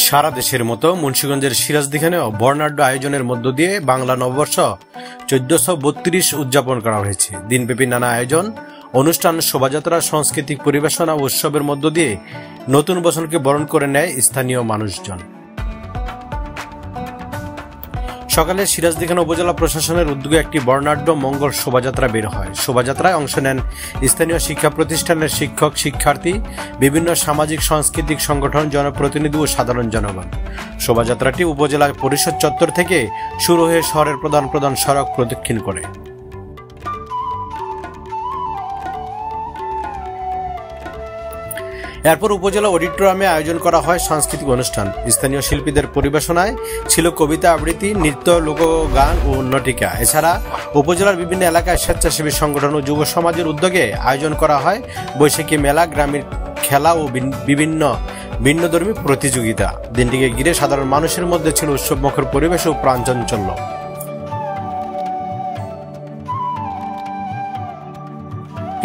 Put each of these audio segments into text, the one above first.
সারা দেশের মতো মুন্সিগঞ্জের সিরাজদিখানেও বর্ণাঢ্য আয়োজনের মধ্য দিয়ে বাংলা নববর্ষ 1432 উদযাপন করা হয়েছে। দিনব্যাপী নানা আয়োজন, অনুষ্ঠান, শোভাযাত্রা, সাংস্কৃতিক পরিবেশনা ও উৎসবের মধ্য দিয়ে নতুন বছরকে বরণ করে নেয় স্থানীয় মানুষজন। সকালে সিরাজদিখান উপজেলা প্রশাসনের উদ্যোগে একটি বর্ণাঢ্য মঙ্গল শোভাযাত্রা বের হয়। শোভাযাত্রায় অংশ নেন স্থানীয় শিক্ষা প্রতিষ্ঠানের শিক্ষক, শিক্ষার্থী, বিভিন্ন সামাজিক সাংস্কৃতিক সংগঠন, জনপ্রতিনিধি ও সাধারণ জনগণ। শোভাযাত্রাটি উপজেলা পরিষদ চত্বর থেকে শুরু হয়ে শহরের প্রধান সড়ক প্রদক্ষিণ করে। এরপর উপজেলা অডিটোরিয়ামে আয়োজন করা হয় সাংস্কৃতিক অনুষ্ঠান। স্থানীয় শিল্পীদের পরিবেশনায় ছিল কবিতা আবৃত্তি, নৃত্য, লোকগান ও নটিকা। এছাড়া উপজেলার বিভিন্ন এলাকায় স্বেচ্ছাসেবী সংগঠন ও যুব সমাজের উদ্যোগে আয়োজন করা হয় বৈশাখী মেলা, গ্রামীণ খেলা ও বিভিন্ন ভিন্নধর্মী প্রতিযোগিতা। দিনটিকে ঘিরে সাধারণ মানুষের মধ্যে ছিল উৎসবমুখর পরিবেশ ও প্রাণচাঞ্চল্য।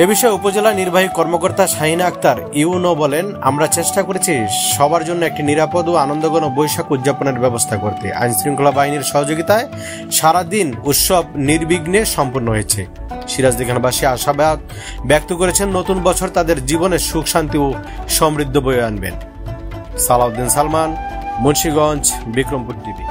এ বিষয়ে উপজেলা নির্বাহী কর্মকর্তা শাহিনা আক্তার ইউনো বলেন, আমরা চেষ্টা করেছি সবার জন্য একটি নিরাপদ ও আনন্দঘন বৈশাখ উদযাপনের ব্যবস্থা করতে। আইন শৃঙ্খলা বাহিনীর সহযোগিতায় সারাদিন উৎসব নির্বিঘ্নে সম্পন্ন হয়েছে। সিরাজদিখানবাসী আশাবাদ ব্যক্ত করেছেন নতুন বছর তাদের জীবনে সুখ, শান্তি ও সমৃদ্ধ বয়ে আনবেন। সালাউদ্দিন সালমান, মুন্সিগঞ্জ, বিক্রমপুর টিভি।